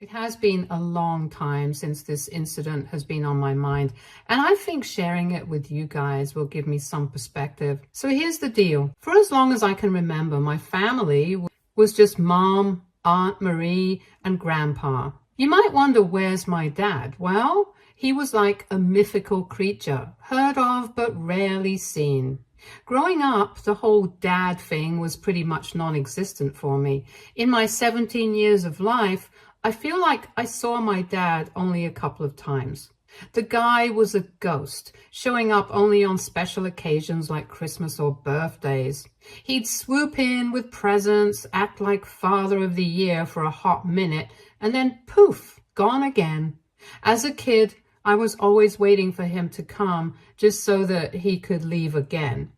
It has been a long time since this incident has been on my mind, and I think sharing it with you guys will give me some perspective. So here's the deal. For as long as I can remember, my family was just Mom, Aunt Marie, and Grandpa. You might wonder, where's my dad? Well, he was like a mythical creature, heard of but rarely seen. Growing up, the whole dad thing was pretty much non-existent for me. In my 17 years of life, I feel like I saw my dad only a couple of times. The guy was a ghost, showing up only on special occasions like Christmas or birthdays. He'd swoop in with presents, act like Father of the Year for a hot minute, and then poof, gone again. As a kid, I was always waiting for him to come just so that he could leave again.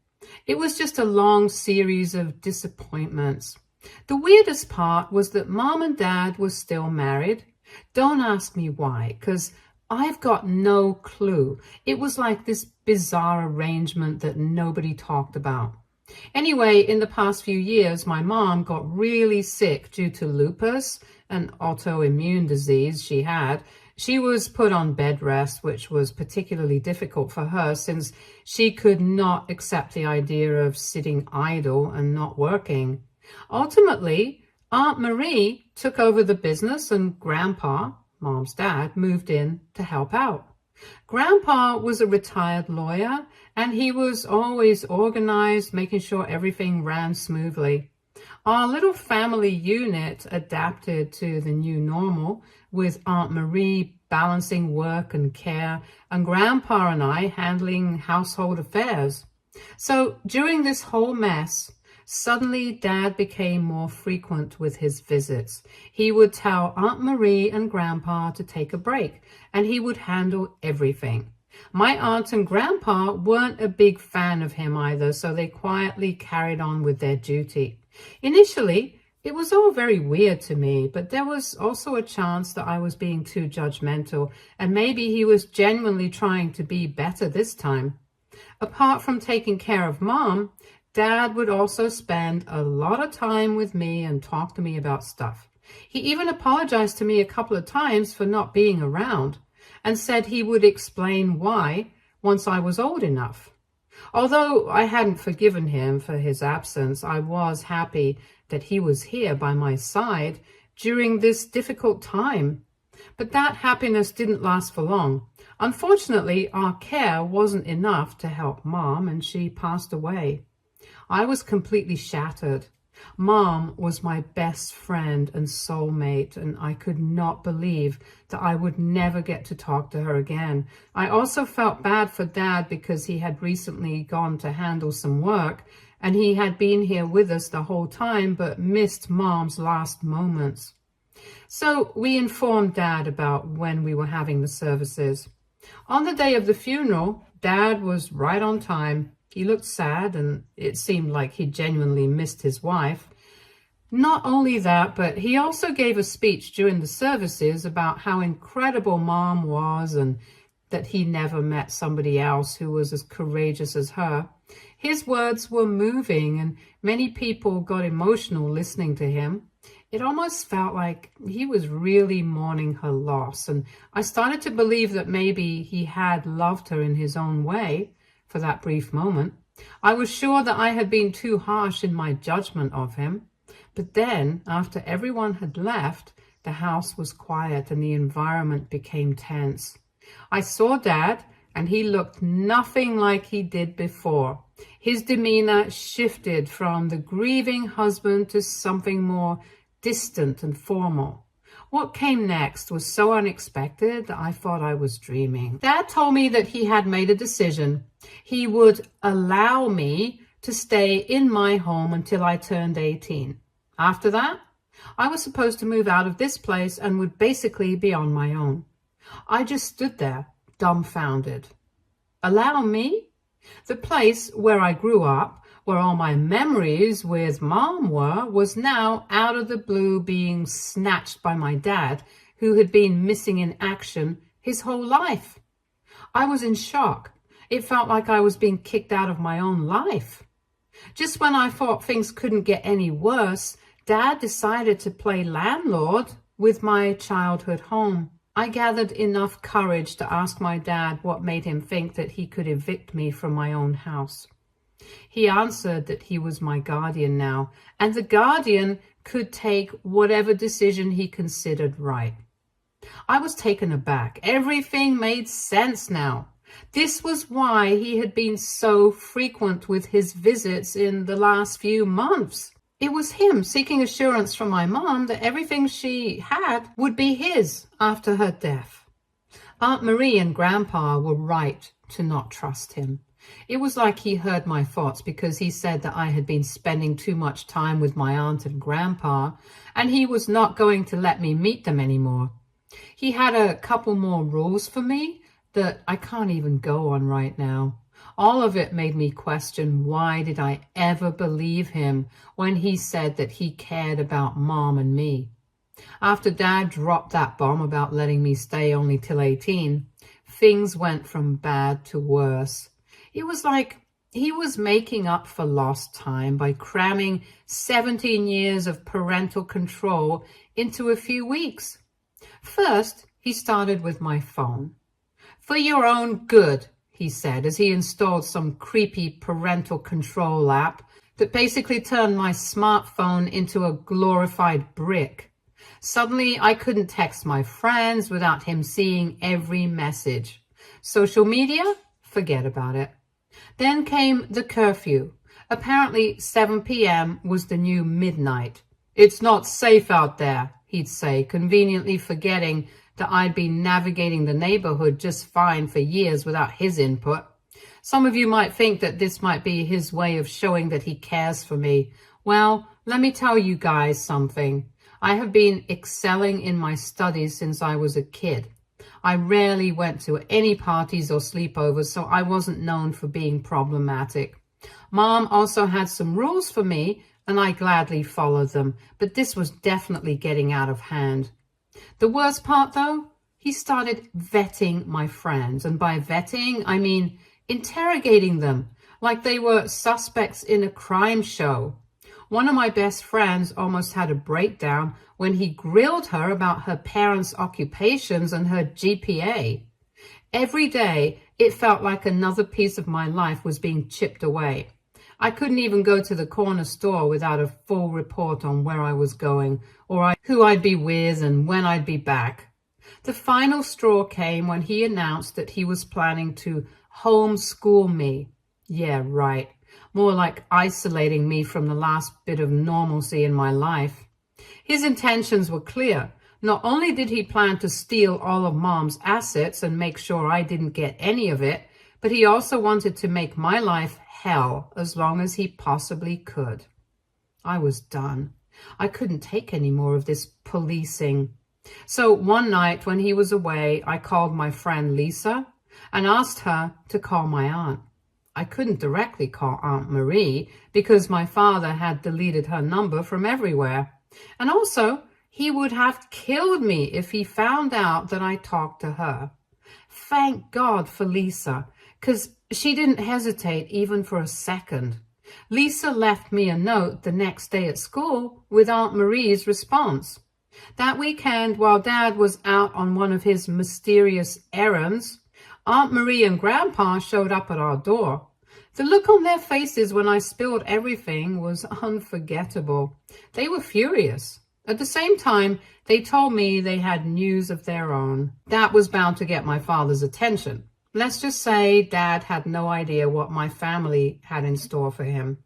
It was just a long series of disappointments. The weirdest part was that Mom and Dad were still married. Don't ask me why, because I've got no clue. It was like this bizarre arrangement that nobody talked about. Anyway, in the past few years, my mom got really sick due to lupus, an autoimmune disease she had. She was put on bed rest, which was particularly difficult for her since she could not accept the idea of sitting idle and not working. Ultimately, Aunt Marie took over the business and Grandpa, Mom's dad, moved in to help out. Grandpa was a retired lawyer and he was always organized, making sure everything ran smoothly. Our little family unit adapted to the new normal, with Aunt Marie balancing work and care and Grandpa and I handling household affairs. So during this whole mess, suddenly Dad became more frequent with his visits. He would tell Aunt Marie and Grandpa to take a break, and he would handle everything. My aunt and Grandpa weren't a big fan of him either, so they quietly carried on with their duty. Initially, it was all very weird to me, but there was also a chance that I was being too judgmental, and maybe he was genuinely trying to be better this time. Apart from taking care of Mom, Dad would also spend a lot of time with me and talk to me about stuff. He even apologized to me a couple of times for not being around and said he would explain why once I was old enough. Although I hadn't forgiven him for his absence, I was happy that he was here by my side during this difficult time. But that happiness didn't last for long. Unfortunately, our care wasn't enough to help Mom, and she passed away. I was completely shattered. Mom was my best friend and soulmate, and I could not believe that I would never get to talk to her again. I also felt bad for Dad because he had recently gone to handle some work, and he had been here with us the whole time but missed Mom's last moments. So we informed Dad about when we were having the services. On the day of the funeral, Dad was right on time. He looked sad, and it seemed like he genuinely missed his wife. Not only that, but he also gave a speech during the services about how incredible Mom was and that he never met somebody else who was as courageous as her. His words were moving, and many people got emotional listening to him. It almost felt like he was really mourning her loss, and I started to believe that maybe he had loved her in his own way for that brief moment. I was sure that I had been too harsh in my judgment of him. But then, after everyone had left, the house was quiet and the environment became tense. I saw Dad, and he looked nothing like he did before. His demeanor shifted from the grieving husband to something more distant and formal. What came next was so unexpected that I thought I was dreaming. Dad told me that he had made a decision. He would allow me to stay in my home until I turned 18. After that, I was supposed to move out of this place and would basically be on my own. I just stood there, dumbfounded. Allow me? The place where I grew up, where all my memories with Mom were, was now out of the blue being snatched by my dad, who had been missing in action his whole life. I was in shock. It felt like I was being kicked out of my own life. Just when I thought things couldn't get any worse, Dad decided to play landlord with my childhood home. I gathered enough courage to ask my dad what made him think that he could evict me from my own house. He answered that he was my guardian now, and the guardian could take whatever decision he considered right. I was taken aback. Everything made sense now. This was why he had been so frequent with his visits in the last few months. It was him seeking assurance from my mom that everything she had would be his after her death. Aunt Marie and Grandpa were right to not trust him. It was like he heard my thoughts, because he said that I had been spending too much time with my aunt and grandpa, and he was not going to let me meet them anymore. He had a couple more rules for me that I can't even go on right now. All of it made me question, why did I ever believe him when he said that he cared about Mom and me? After Dad dropped that bomb about letting me stay only till 18, things went from bad to worse. It was like he was making up for lost time by cramming 17 years of parental control into a few weeks. First, he started with my phone. "For your own good," he said, as he installed some creepy parental control app that basically turned my smartphone into a glorified brick. Suddenly, I couldn't text my friends without him seeing every message. Social media? Forget about it. Then came the curfew. Apparently 7 p.m. was the new midnight. "It's not safe out there," he'd say, conveniently forgetting that I'd been navigating the neighborhood just fine for years without his input. Some of you might think that this might be his way of showing that he cares for me. Well, let me tell you guys something. I have been excelling in my studies since I was a kid. I rarely went to any parties or sleepovers, so I wasn't known for being problematic. Mom also had some rules for me, and I gladly followed them, but this was definitely getting out of hand. The worst part, though, he started vetting my friends, and by vetting, I mean interrogating them like they were suspects in a crime show. One of my best friends almost had a breakdown when he grilled her about her parents' occupations and her GPA. Every day, it felt like another piece of my life was being chipped away. I couldn't even go to the corner store without a full report on where I was going, or who I'd be with and when I'd be back. The final straw came when he announced that he was planning to homeschool me. Yeah, right. More like isolating me from the last bit of normalcy in my life. His intentions were clear. Not only did he plan to steal all of Mom's assets and make sure I didn't get any of it, but he also wanted to make my life hell as long as he possibly could. I was done. I couldn't take any more of this policing. So one night when he was away, I called my friend Lisa and asked her to call my aunt. I couldn't directly call Aunt Marie because my father had deleted her number from everywhere. And also, he would have killed me if he found out that I talked to her. Thank God for Lisa, because she didn't hesitate even for a second. Lisa left me a note the next day at school with Aunt Marie's response. That weekend, while Dad was out on one of his mysterious errands, Aunt Marie and Grandpa showed up at our door. The look on their faces when I spilled everything was unforgettable. They were furious. At the same time, they told me they had news of their own. That was bound to get my father's attention. Let's just say Dad had no idea what my family had in store for him.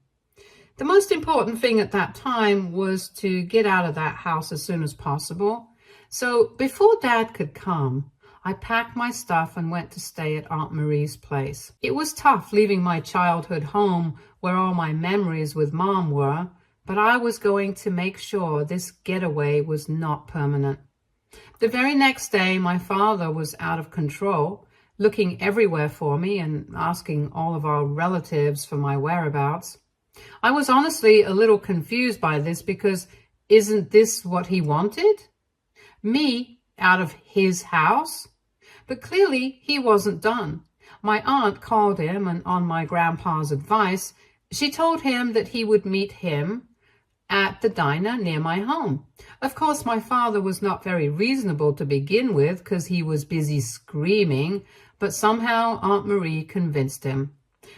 The most important thing at that time was to get out of that house as soon as possible. So before Dad could come, I packed my stuff and went to stay at Aunt Marie's place. It was tough leaving my childhood home where all my memories with Mom were, but I was going to make sure this getaway was not permanent. The very next day, my father was out of control, looking everywhere for me and asking all of our relatives for my whereabouts. I was honestly a little confused by this because isn't this what he wanted? Me out of his house? But clearly he wasn't done. My aunt called him, and on my grandpa's advice, she told him that he would meet him at the diner near my home. Of course, my father was not very reasonable to begin with because he was busy screaming, but somehow Aunt Marie convinced him.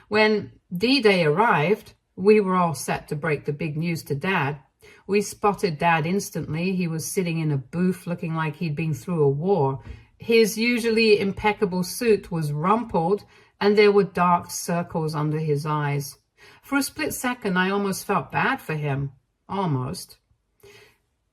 When D-Day arrived, we were all set to break the big news to Dad. We spotted Dad instantly. He was sitting in a booth looking like he'd been through a war. His usually impeccable suit was rumpled, and there were dark circles under his eyes. For a split second, I almost felt bad for him. Almost.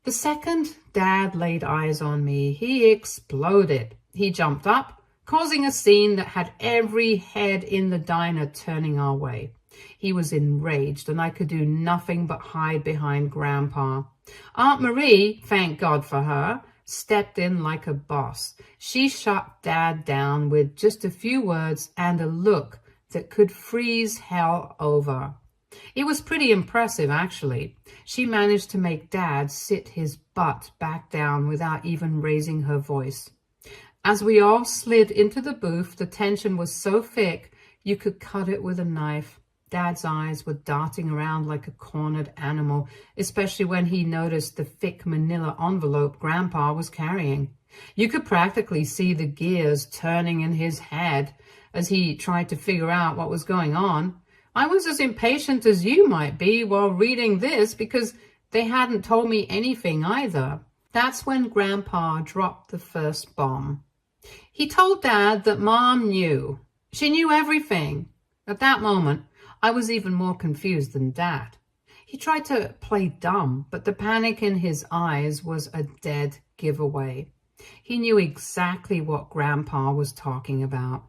The second Dad laid eyes on me, he exploded. He jumped up, causing a scene that had every head in the diner turning our way. He was enraged, and I could do nothing but hide behind Grandpa. Aunt Marie, thank God for her, stepped in like a boss. She shut Dad down with just a few words and a look that could freeze hell over. It was pretty impressive, actually. She managed to make Dad sit his butt back down without even raising her voice. As we all slid into the booth, the tension was so thick you could cut it with a knife. Dad's eyes were darting around like a cornered animal, especially when he noticed the thick manila envelope Grandpa was carrying. You could practically see the gears turning in his head as he tried to figure out what was going on. I was as impatient as you might be while reading this because they hadn't told me anything either. That's when Grandpa dropped the first bomb. He told Dad that Mom knew. She knew everything. At that moment, I was even more confused than Dad. He tried to play dumb, but the panic in his eyes was a dead giveaway. He knew exactly what Grandpa was talking about.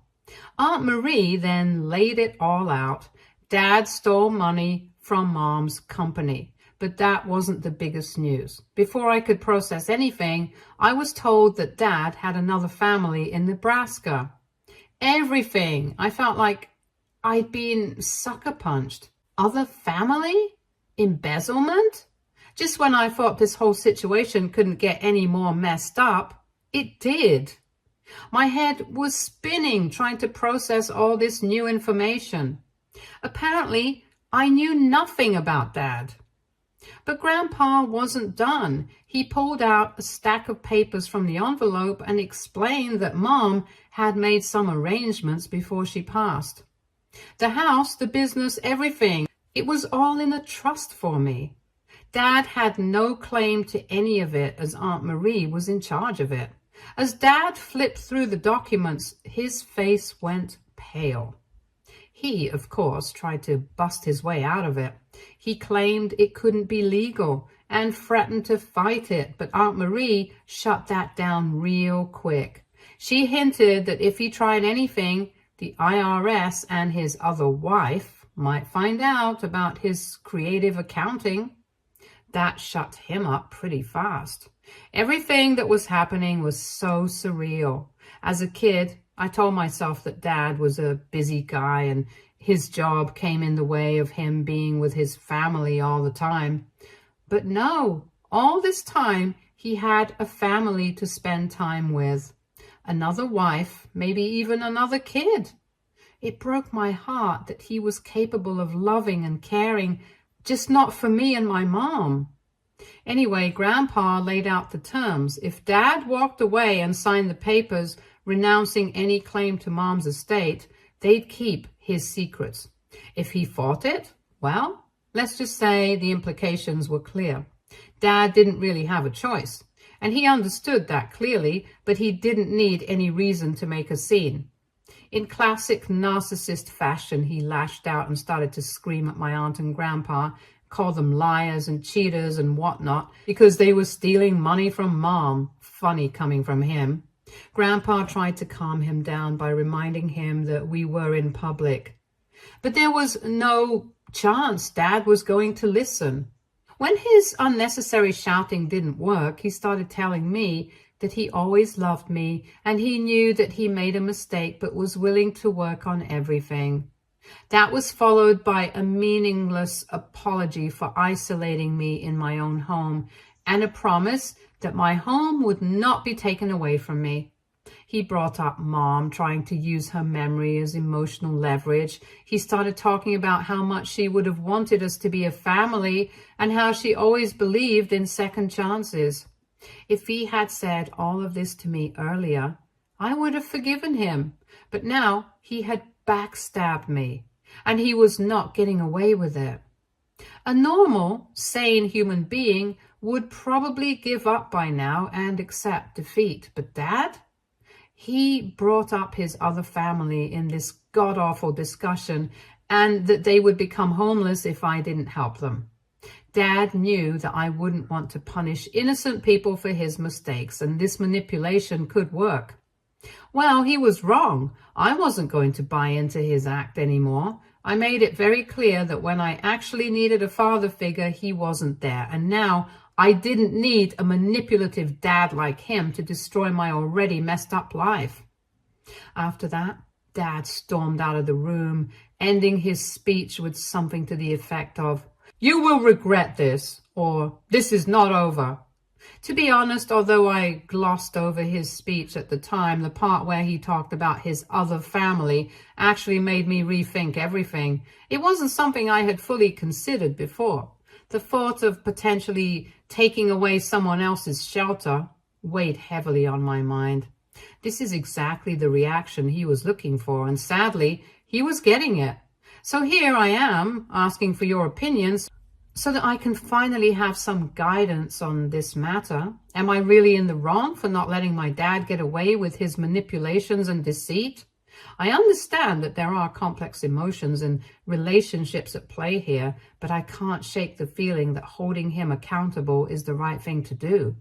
Aunt Marie then laid it all out. Dad stole money from Mom's company, but that wasn't the biggest news. Before I could process anything, I was told that Dad had another family in Nebraska. Everything. I felt like I'd been sucker punched. Other family? Embezzlement? Just when I thought this whole situation couldn't get any more messed up, it did. My head was spinning trying to process all this new information. Apparently, I knew nothing about Dad. But Grandpa wasn't done. He pulled out a stack of papers from the envelope and explained that Mom had made some arrangements before she passed. The house, the business, everything. It was all in a trust for me. Dad had no claim to any of it as Aunt Marie was in charge of it. As Dad flipped through the documents, his face went pale. He, of course, tried to bust his way out of it. He claimed it couldn't be legal and threatened to fight it, but Aunt Marie shut that down real quick. She hinted that if he tried anything, the IRS and his other wife might find out about his creative accounting. That shut him up pretty fast. Everything that was happening was so surreal. As a kid, I told myself that Dad was a busy guy and his job came in the way of him being with his family all the time. But no, all this time he had a family to spend time with. Another wife, maybe even another kid. It broke my heart that he was capable of loving and caring, just not for me and my mom. Anyway, Grandpa laid out the terms. If Dad walked away and signed the papers renouncing any claim to Mom's estate, they'd keep his secrets. If he fought it, well, let's just say the implications were clear. Dad didn't really have a choice, and he understood that clearly, but he didn't need any reason to make a scene. In classic narcissist fashion, he lashed out and started to scream at my aunt and grandpa, call them liars and cheaters and whatnot, because they were stealing money from Mom. Funny coming from him. Grandpa tried to calm him down by reminding him that we were in public. But there was no chance Dad was going to listen. When his unnecessary shouting didn't work, he started telling me that he always loved me and he knew that he made a mistake but was willing to work on everything. That was followed by a meaningless apology for isolating me in my own home and a promise that my home would not be taken away from me. He brought up Mom trying to use her memory as emotional leverage. He started talking about how much she would have wanted us to be a family and how she always believed in second chances. If he had said all of this to me earlier, I would have forgiven him. But now he had backstabbed me, and he was not getting away with it. A normal, sane human being would probably give up by now and accept defeat. But Dad? He brought up his other family in this god-awful discussion, and that they would become homeless if I didn't help them. Dad knew that I wouldn't want to punish innocent people for his mistakes, and this manipulation could work. Well, he was wrong. I wasn't going to buy into his act anymore. I made it very clear that when I actually needed a father figure, he wasn't there. And now I didn't need a manipulative dad like him to destroy my already messed up life. After that, Dad stormed out of the room, ending his speech with something to the effect of, "You will regret this," or "This is not over." To be honest, although I glossed over his speech at the time, the part where he talked about his other family actually made me rethink everything. It wasn't something I had fully considered before. The thought of potentially taking away someone else's shelter weighed heavily on my mind. This is exactly the reaction he was looking for, and sadly, he was getting it. So here I am, asking for your opinions so that I can finally have some guidance on this matter. Am I really in the wrong for not letting my dad get away with his manipulations and deceit? I understand that there are complex emotions and relationships at play here, but I can't shake the feeling that holding him accountable is the right thing to do.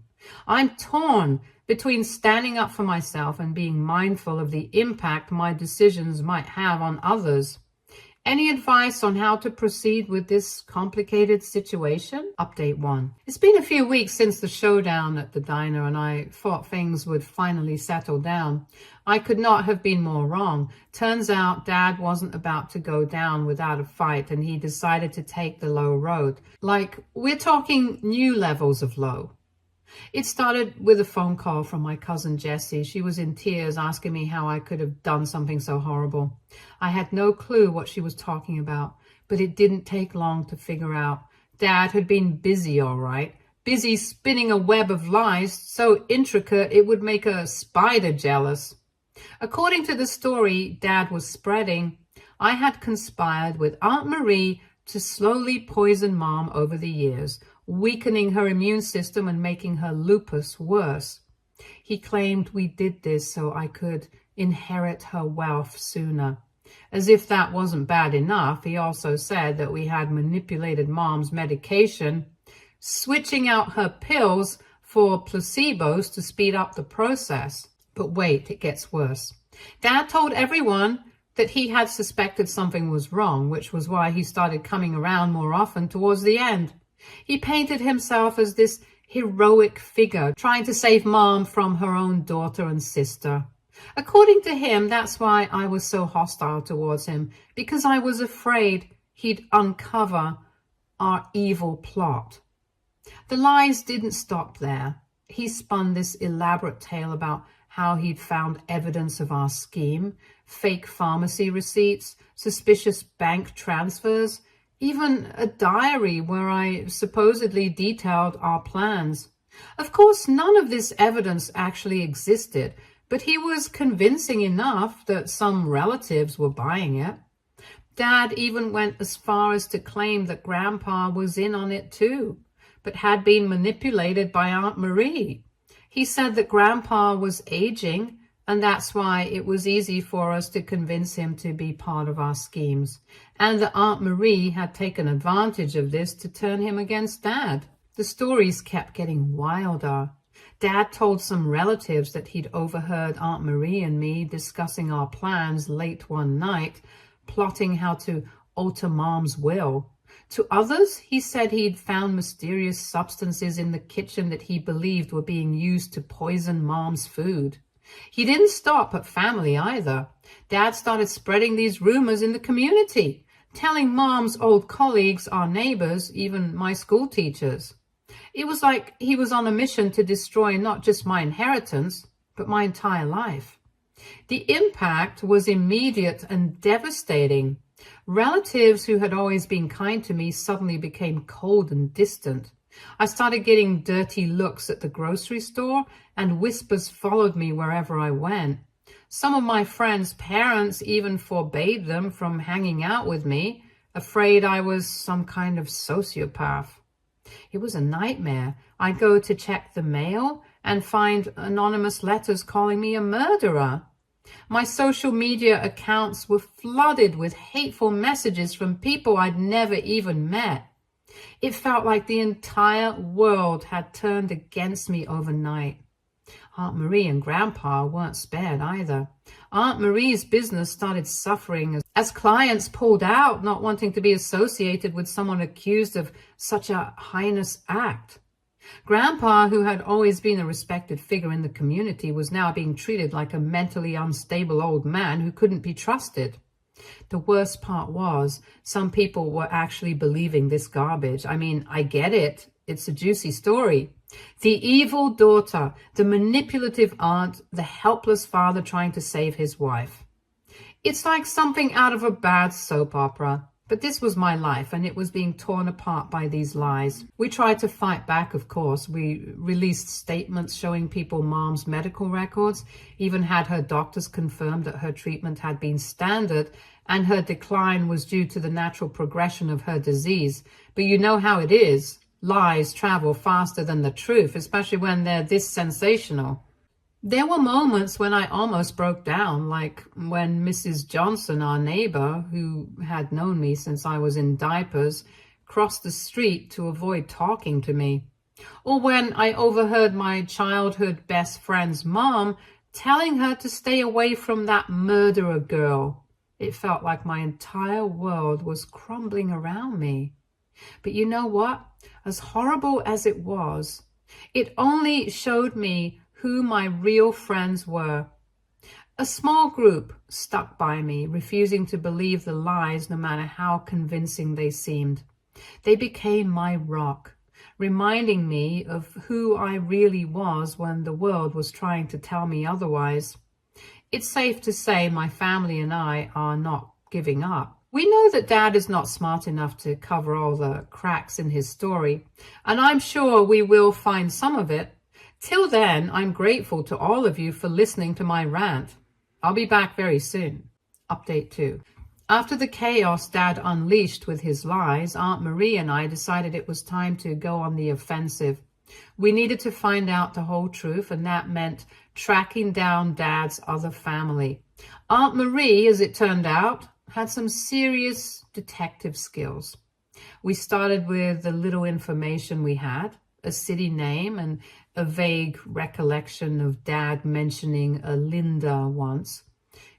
I'm torn between standing up for myself and being mindful of the impact my decisions might have on others. Any advice on how to proceed with this complicated situation? Update 1. It's been a few weeks since the showdown at the diner, and I thought things would finally settle down. I could not have been more wrong. Turns out Dad wasn't about to go down without a fight, and he decided to take the low road. Like, we're talking new levels of low. It started with a phone call from my cousin Jessie. She was in tears asking me how I could have done something so horrible. I had no clue what she was talking about, but it didn't take long to figure out. Dad had been busy, all right. Busy spinning a web of lies so intricate it would make a spider jealous. According to the story Dad was spreading, I had conspired with Aunt Marie to slowly poison Mom over the years, weakening her immune system and making her lupus worse. He claimed we did this so I could inherit her wealth sooner. As if that wasn't bad enough, he also said that we had manipulated Mom's medication, switching out her pills for placebos to speed up the process. But wait, it gets worse. Dad told everyone that he had suspected something was wrong, which was why he started coming around more often towards the end. He painted himself as this heroic figure trying to save Mom from her own daughter and sister. According to him, that's why I was so hostile towards him, because I was afraid he'd uncover our evil plot. The lies didn't stop there. He spun this elaborate tale about how he'd found evidence of our scheme, fake pharmacy receipts, suspicious bank transfers, even a diary where I supposedly detailed our plans. Of course, none of this evidence actually existed, but he was convincing enough that some relatives were buying it. Dad even went as far as to claim that Grandpa was in on it too, but had been manipulated by Aunt Marie. He said that Grandpa was aging, and that's why it was easy for us to convince him to be part of our schemes, and that Aunt Marie had taken advantage of this to turn him against Dad. The stories kept getting wilder. Dad told some relatives that he'd overheard Aunt Marie and me discussing our plans late one night, plotting how to alter Mom's will. To others, he said he'd found mysterious substances in the kitchen that he believed were being used to poison Mom's food. He didn't stop at family either. Dad started spreading these rumors in the community, telling Mom's old colleagues, our neighbors, even my school teachers. It was like he was on a mission to destroy not just my inheritance, but my entire life. The impact was immediate and devastating. Relatives who had always been kind to me suddenly became cold and distant. I started getting dirty looks at the grocery store, and whispers followed me wherever I went. Some of my friends' parents even forbade them from hanging out with me, afraid I was some kind of sociopath. It was a nightmare. I'd go to check the mail and find anonymous letters calling me a murderer. My social media accounts were flooded with hateful messages from people I'd never even met. It felt like the entire world had turned against me overnight. Aunt Marie and Grandpa weren't spared either. Aunt Marie's business started suffering as clients pulled out, not wanting to be associated with someone accused of such a heinous act. Grandpa, who had always been a respected figure in the community, was now being treated like a mentally unstable old man who couldn't be trusted. The worst part was, some people were actually believing this garbage. I mean, I get it. It's a juicy story. The evil daughter, the manipulative aunt, the helpless father trying to save his wife. It's like something out of a bad soap opera. But this was my life, and it was being torn apart by these lies. We tried to fight back, of course. We released statements showing people Mom's medical records, even had her doctors confirm that her treatment had been standard and her decline was due to the natural progression of her disease. But you know how it is. Lies travel faster than the truth, especially when they're this sensational. There were moments when I almost broke down, like when Mrs. Johnson, our neighbor, who had known me since I was in diapers, crossed the street to avoid talking to me. Or when I overheard my childhood best friend's mom telling her to stay away from that murderer girl. It felt like my entire world was crumbling around me. But you know what? As horrible as it was, it only showed me who my real friends were. A small group stuck by me, refusing to believe the lies no matter how convincing they seemed. They became my rock, reminding me of who I really was when the world was trying to tell me otherwise. It's safe to say my family and I are not giving up. We know that Dad is not smart enough to cover all the cracks in his story, and I'm sure we will find some of it. Till then, I'm grateful to all of you for listening to my rant. I'll be back very soon. Update 2. After the chaos Dad unleashed with his lies, Aunt Marie and I decided it was time to go on the offensive. We needed to find out the whole truth, and that meant tracking down Dad's other family. Aunt Marie, as it turned out, had some serious detective skills. We started with the little information we had, a city name and a vague recollection of Dad mentioning a Linda once.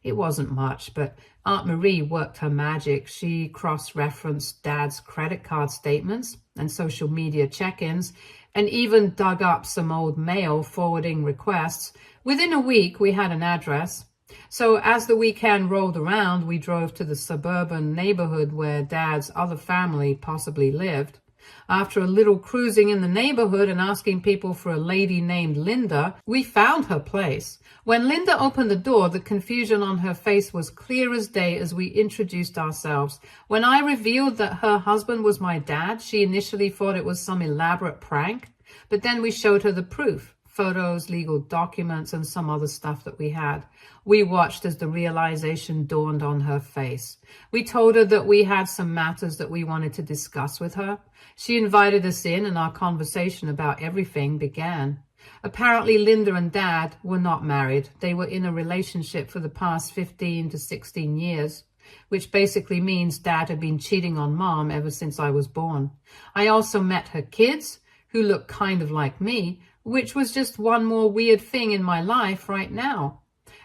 It wasn't much, but Aunt Marie worked her magic. She cross-referenced Dad's credit card statements and social media check-ins, and even dug up some old mail forwarding requests. Within a week, we had an address. So as the weekend rolled around, we drove to the suburban neighborhood where Dad's other family possibly lived. After a little cruising in the neighborhood and asking people for a lady named Linda, we found her place. When Linda opened the door, the confusion on her face was clear as day as we introduced ourselves. When I revealed that her husband was my dad, she initially thought it was some elaborate prank, but then we showed her the proof. Photos, legal documents, and some other stuff that we had. We watched as the realization dawned on her face. We told her that we had some matters that we wanted to discuss with her. She invited us in, and our conversation about everything began. Apparently, Linda and Dad were not married. They were in a relationship for the past 15 to 16 years, which basically means Dad had been cheating on Mom ever since I was born. I also met her kids, who look kind of like me, which was just one more weird thing in my life right now.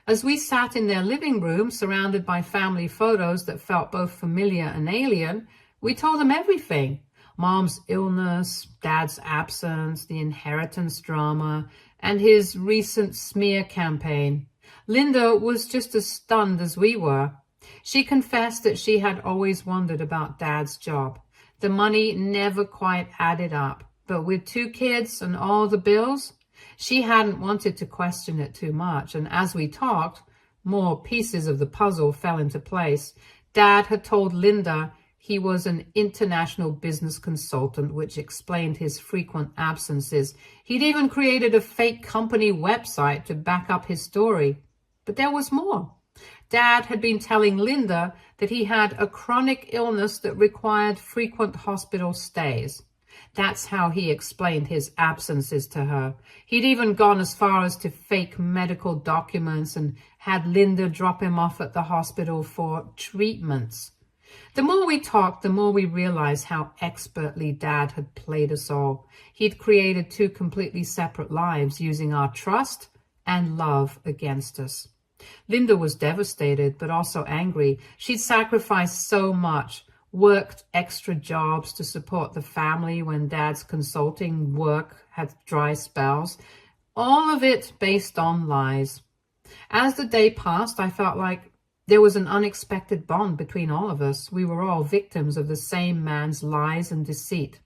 As we sat in their living room, surrounded by family photos that felt both familiar and alien, we told them everything. Mom's illness, Dad's absence, the inheritance drama, and his recent smear campaign. Linda was just as stunned as we were. She confessed that she had always wondered about Dad's job. The money never quite added up. But with 2 kids and all the bills, She hadn't wanted to question it too much, and as we talked, more pieces of the puzzle fell into place. Dad had told Linda he was an international business consultant, which explained his frequent absences. He'd even created a fake company website to back up his story. But there was more. Dad had been telling Linda that he had a chronic illness that required frequent hospital stays. That's how he explained his absences to her. He'd even gone as far as to fake medical documents and had Linda drop him off at the hospital for treatments. The more we talked, the more we realized how expertly Dad had played us all. He'd created two completely separate lives, using our trust and love against us. Linda was devastated, but also angry. She'd sacrificed so much, worked extra jobs to support the family when Dad's consulting work had dry spells. All of it based on lies. As the day passed, I felt like there was an unexpected bond between all of us. We were all victims of the same man's lies and deceit.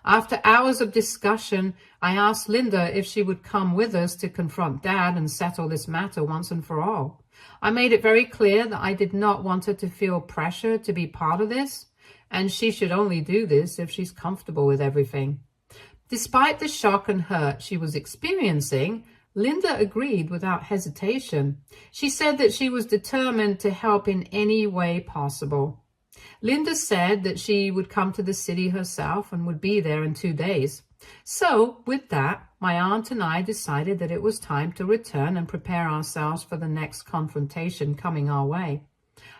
After hours of discussion, I asked Linda if she would come with us to confront Dad and settle this matter once and for all. I made it very clear that I did not want her to feel pressure to be part of this, and she should only do this if she's comfortable with everything. Despite the shock and hurt she was experiencing, Linda agreed without hesitation. She said that she was determined to help in any way possible. Linda said that she would come to the city herself and would be there in 2 days. So, with that, my aunt and I decided that it was time to return and prepare ourselves for the next confrontation coming our way.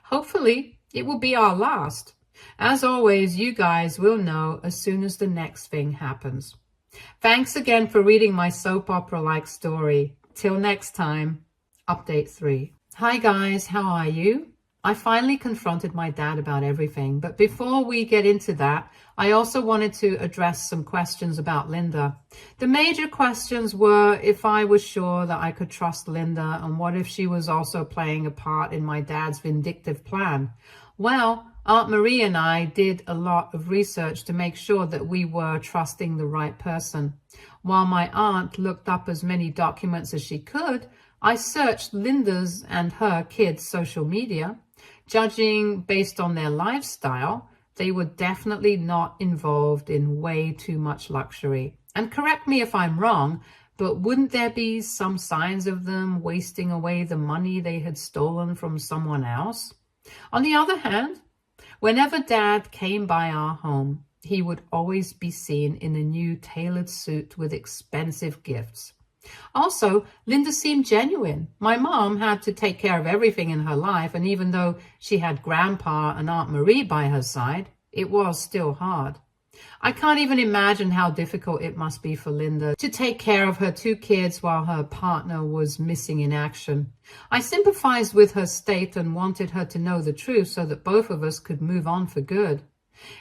Hopefully, it will be our last. As always, you guys will know as soon as the next thing happens. Thanks again for reading my soap opera-like story. Till next time, Update 3. Hi guys, how are you? I finally confronted my dad about everything, but before we get into that, I also wanted to address some questions about Linda. The major questions were if I was sure that I could trust Linda, and what if she was also playing a part in my dad's vindictive plan. Well, Aunt Marie and I did a lot of research to make sure that we were trusting the right person. While my aunt looked up as many documents as she could, I searched Linda's and her kids' social media. Judging based on their lifestyle, they were definitely not involved in way too much luxury. And correct me if I'm wrong, but wouldn't there be some signs of them wasting away the money they had stolen from someone else? On the other hand, whenever Dad came by our home, he would always be seen in a new tailored suit with expensive gifts. Also, Linda seemed genuine. My mom had to take care of everything in her life, and even though she had Grandpa and Aunt Marie by her side, it was still hard. I can't even imagine how difficult it must be for Linda to take care of her two kids while her partner was missing in action. I sympathized with her state and wanted her to know the truth so that both of us could move on for good.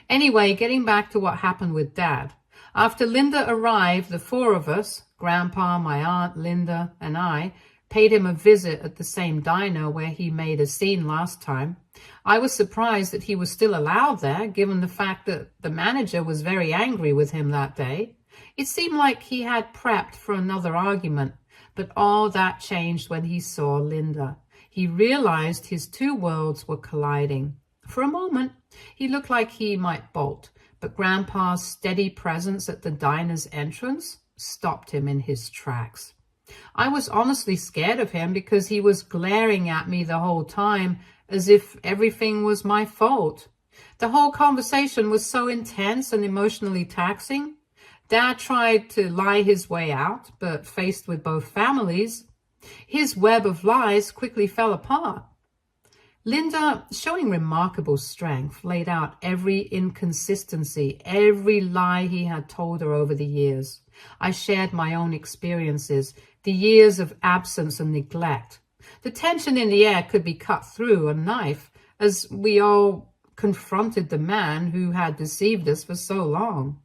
Anyway, getting back to what happened with Dad. After Linda arrived, the four of us, Grandpa, my aunt, Linda, and I, paid him a visit at the same diner where he made a scene last time. I was surprised that he was still allowed there, given the fact that the manager was very angry with him that day. It seemed like he had prepped for another argument, but all that changed when he saw Linda. He realized his two worlds were colliding. For a moment, he looked like he might bolt, but Grandpa's steady presence at the diner's entrance stopped him in his tracks. I was honestly scared of him because he was glaring at me the whole time as if everything was my fault. The whole conversation was so intense and emotionally taxing. Dad tried to lie his way out, but faced with both families, his web of lies quickly fell apart. Linda, showing remarkable strength, laid out every inconsistency, every lie he had told her over the years. I shared my own experiences, the years of absence and neglect. The tension in the air could be cut through a knife as we all confronted the man who had deceived us for so long.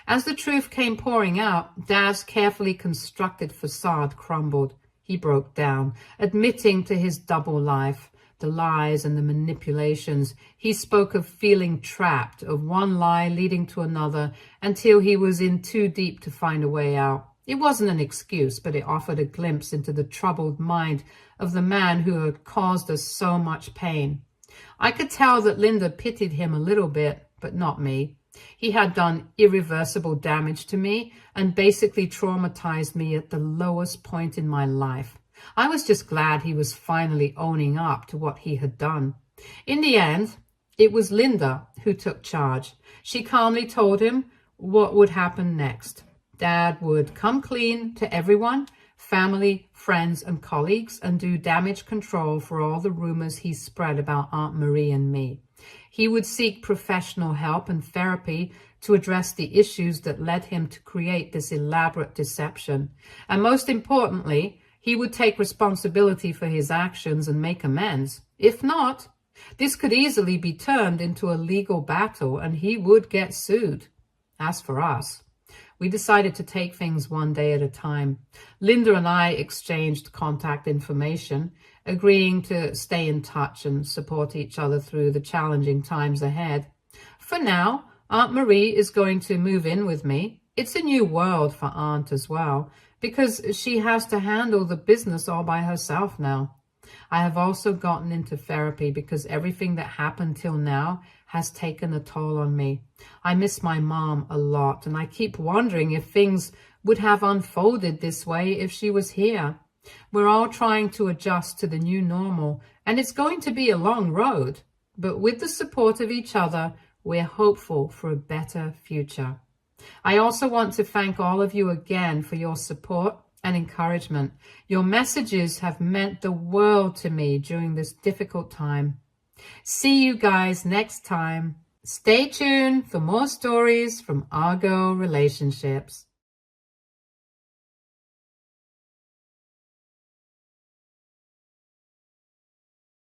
As the truth came pouring out, Dad's carefully constructed facade crumbled. He broke down, admitting to his double life, the lies and the manipulations. He spoke of feeling trapped, of one lie leading to another, until he was in too deep to find a way out. It wasn't an excuse, but it offered a glimpse into the troubled mind of the man who had caused us so much pain. I could tell that Linda pitied him a little bit, but not me. He had done irreversible damage to me and basically traumatized me at the lowest point in my life. I was just glad he was finally owning up to what he had done. In the end, it was Linda who took charge. She calmly told him what would happen next. Dad would come clean to everyone, family, friends, and colleagues, and do damage control for all the rumors he spread about Aunt Marie and me. He would seek professional help and therapy to address the issues that led him to create this elaborate deception. And most importantly, he would take responsibility for his actions and make amends. If not, this could easily be turned into a legal battle and he would get sued. As for us, we decided to take things one day at a time. Linda and I exchanged contact information, agreeing to stay in touch and support each other through the challenging times ahead. For now, Aunt Marie is going to move in with me. It's a new world for Aunt as well, because she has to handle the business all by herself now. I have also gotten into therapy because everything that happened till now has taken a toll on me. I miss my mom a lot, and I keep wondering if things would have unfolded this way if she was here. We're all trying to adjust to the new normal, and it's going to be a long road. But with the support of each other, we're hopeful for a better future. I also want to thank all of you again for your support and encouragement. Your messages have meant the world to me during this difficult time. See you guys next time. Stay tuned for more stories from Argo Relationships.